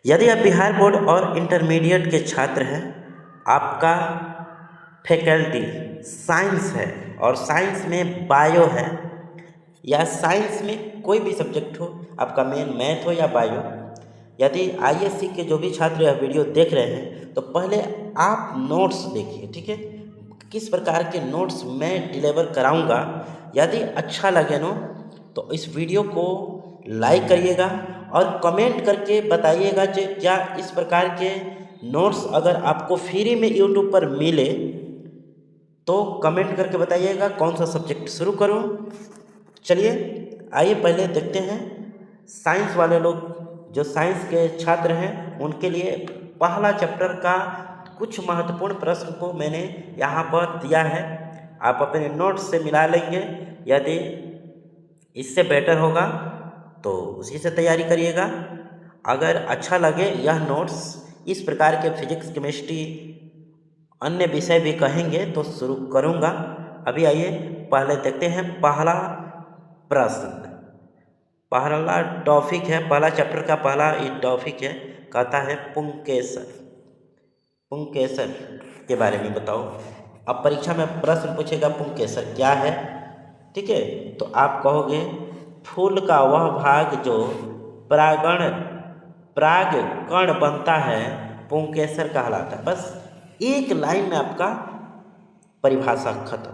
यदि आप बिहार बोर्ड और इंटरमीडिएट के छात्र हैं, आपका फैकल्टी साइंस है और साइंस में बायो है या साइंस में कोई भी सब्जेक्ट हो, आपका मेन मैथ हो या बायो, यदि आईएससी के जो भी छात्र यह वीडियो देख रहे हैं तो पहले आप नोट्स देखिए। ठीक है, किस प्रकार के नोट्स मैं डिलीवर कराऊंगा। यदि अच्छा लगे नो तो इस वीडियो को लाइक करिएगा और कमेंट करके बताइएगा कि क्या इस प्रकार के नोट्स अगर आपको फ्री में यूट्यूब पर मिले तो कमेंट करके बताइएगा कौन सा सब्जेक्ट शुरू करूं। चलिए आइए पहले देखते हैं साइंस वाले लोग, जो साइंस के छात्र हैं उनके लिए पहला चैप्टर का कुछ महत्वपूर्ण प्रश्न को मैंने यहाँ पर दिया है। आप अपने नोट्स से मिला लेंगे, यदि इससे बेटर होगा तो उसी से तैयारी करिएगा। अगर अच्छा लगे यह नोट्स, इस प्रकार के फिजिक्स केमिस्ट्री अन्य विषय भी कहेंगे तो शुरू करूँगा। अभी आइए पहले देखते हैं पहला प्रश्न। पहला टॉपिक है, पहला चैप्टर का पहला ये टॉपिक है, कहता है पुंकेसर। पुंकेसर के बारे में बताओ। अब परीक्षा में प्रश्न पूछेगा पुंकेसर क्या है। ठीक है, तो आप कहोगे फूल का वह भाग जो पराग कण बनता है पुंकेसर कहलाता है। बस एक लाइन में आपका परिभाषा खत्म।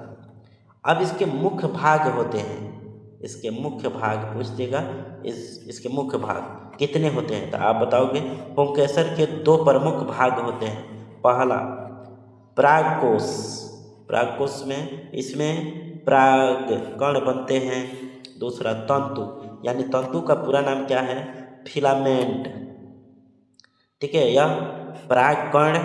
अब इसके मुख्य भाग होते हैं, इसके मुख्य भाग पूछ देगा, इसके मुख्य भाग कितने होते हैं तो आप बताओगे पुंकेसर के दो प्रमुख भाग होते हैं। पहला परागकोश, परागकोश में इसमें पराग कण बनते हैं। दूसरा तंतु, यानी तंतु का पूरा नाम क्या है, फिलामेंट। ठीक है, यह परागकण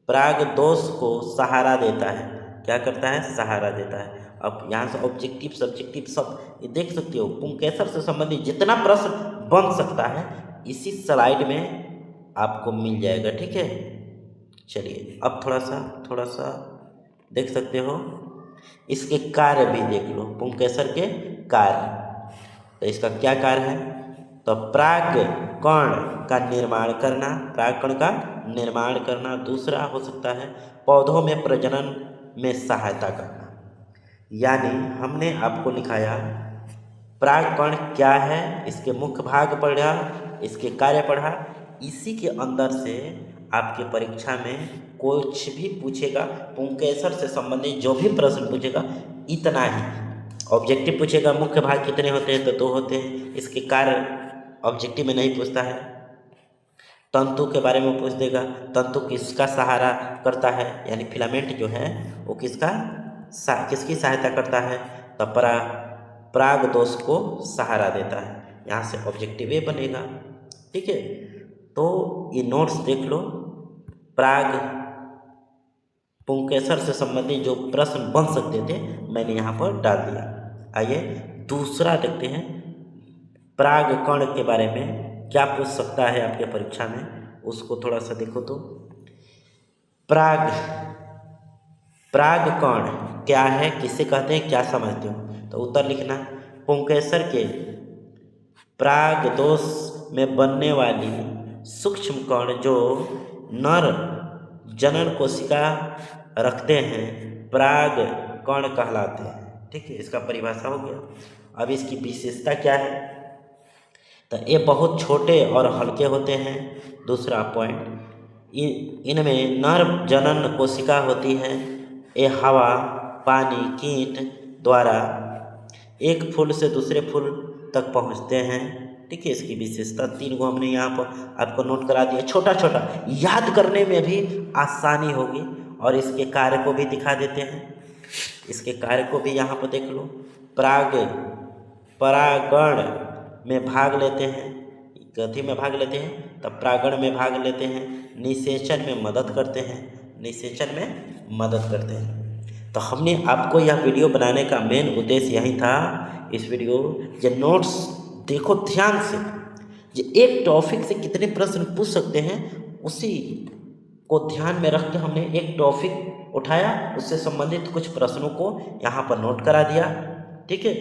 पराग दोष को सहारा देता है। क्या करता है, सहारा देता है। अब यहाँ से ऑब्जेक्टिव सब्जेक्टिव सब ये देख सकते हो। पुंकेसर से संबंधित जितना प्रश्न बन सकता है इसी स्लाइड में आपको मिल जाएगा। ठीक है, चलिए अब थोड़ा सा देख सकते हो, इसके कार्य भी देख लो। पुंकेसर के कार्य, तो इसका क्या कार्य है, तो पराग कण का निर्माण करना, परागकण का निर्माण करना। दूसरा हो सकता है पौधों में प्रजनन में सहायता करना। यानी हमने आपको लिखाया परागकण क्या है, इसके मुख्य भाग पढ़ा, इसके कार्य पढ़ा। इसी के अंदर से आपके परीक्षा में कुछ भी पूछेगा, पुंकेसर से संबंधित जो भी प्रश्न पूछेगा इतना ही। ऑब्जेक्टिव पूछेगा मुख्य भाग कितने होते हैं तो 2 होते हैं, इसके कार्य ऑब्जेक्टिव में नहीं पूछता है। तंतु के बारे में पूछ देगा, तंतु किसका सहारा करता है, यानी फिलामेंट जो है वो किसकी सहायता करता है, तो पराग दोष को सहारा देता है। यहाँ से ऑब्जेक्टिव ये बनेगा। ठीक है, तो ये नोट्स देख लो। पुंकेसर से संबंधित जो प्रश्न बन सकते थे मैंने यहाँ पर डाल दिया। आइए दूसरा देखते हैं, पराग कण के बारे में क्या पूछ सकता है आपके परीक्षा में, उसको थोड़ा सा देखो। तो पराग कण क्या है, किसे कहते हैं, क्या समझते हो, तो उत्तर लिखना। पुंकेसर के पराग दोष में बनने वाली सूक्ष्म कण जो नर जनन कोशिका रखते हैं पराग कण कहलाते हैं। ठीक है, इसका परिभाषा हो गया। अब इसकी विशेषता क्या है, तो ये बहुत छोटे और हल्के होते हैं। दूसरा पॉइंट, इनमें नर जनन कोशिका होती है। ये हवा, पानी, कीट द्वारा एक फूल से दूसरे फूल तक पहुंचते हैं। ठीक है, इसकी विशेषता 3 को हमने यहाँ पर आपको नोट करा दिया। छोटा छोटा याद करने में भी आसानी होगी। और इसके कार्य को भी दिखा देते हैं, इसके कार्य को भी यहाँ पर देख लो। परागण में भाग लेते हैं, गति में भाग लेते हैं, तब परागण में भाग लेते हैं, निषेचन में मदद करते हैं, निषेचन में मदद करते हैं। तो हमने आपको यह वीडियो बनाने का मेन उद्देश्य यही था। इस वीडियो ये नोट्स देखो ध्यान से, ये एक टॉपिक से कितने प्रश्न पूछ सकते हैं उसी को ध्यान में रख के हमने एक टॉपिक उठाया, उससे संबंधित कुछ प्रश्नों को यहाँ पर नोट करा दिया। ठीक है,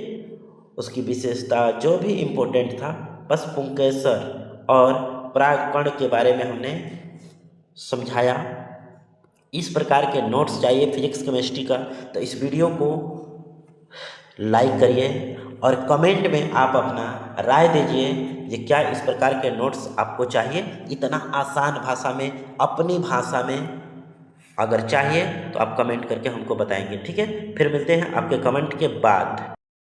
उसकी विशेषता जो भी इम्पोर्टेंट था, बस पुंकेसर और परागकण के बारे में हमने समझाया। इस प्रकार के नोट्स चाहिए फिजिक्स केमिस्ट्री का तो इस वीडियो को लाइक करिए और कमेंट में आप अपना राय दीजिए ये क्या इस प्रकार के नोट्स आपको चाहिए। इतना आसान भाषा में, अपनी भाषा में अगर चाहिए तो आप कमेंट करके हमको बताएंगे, ठीक है। फिर मिलते हैं आपके कमेंट के बाद।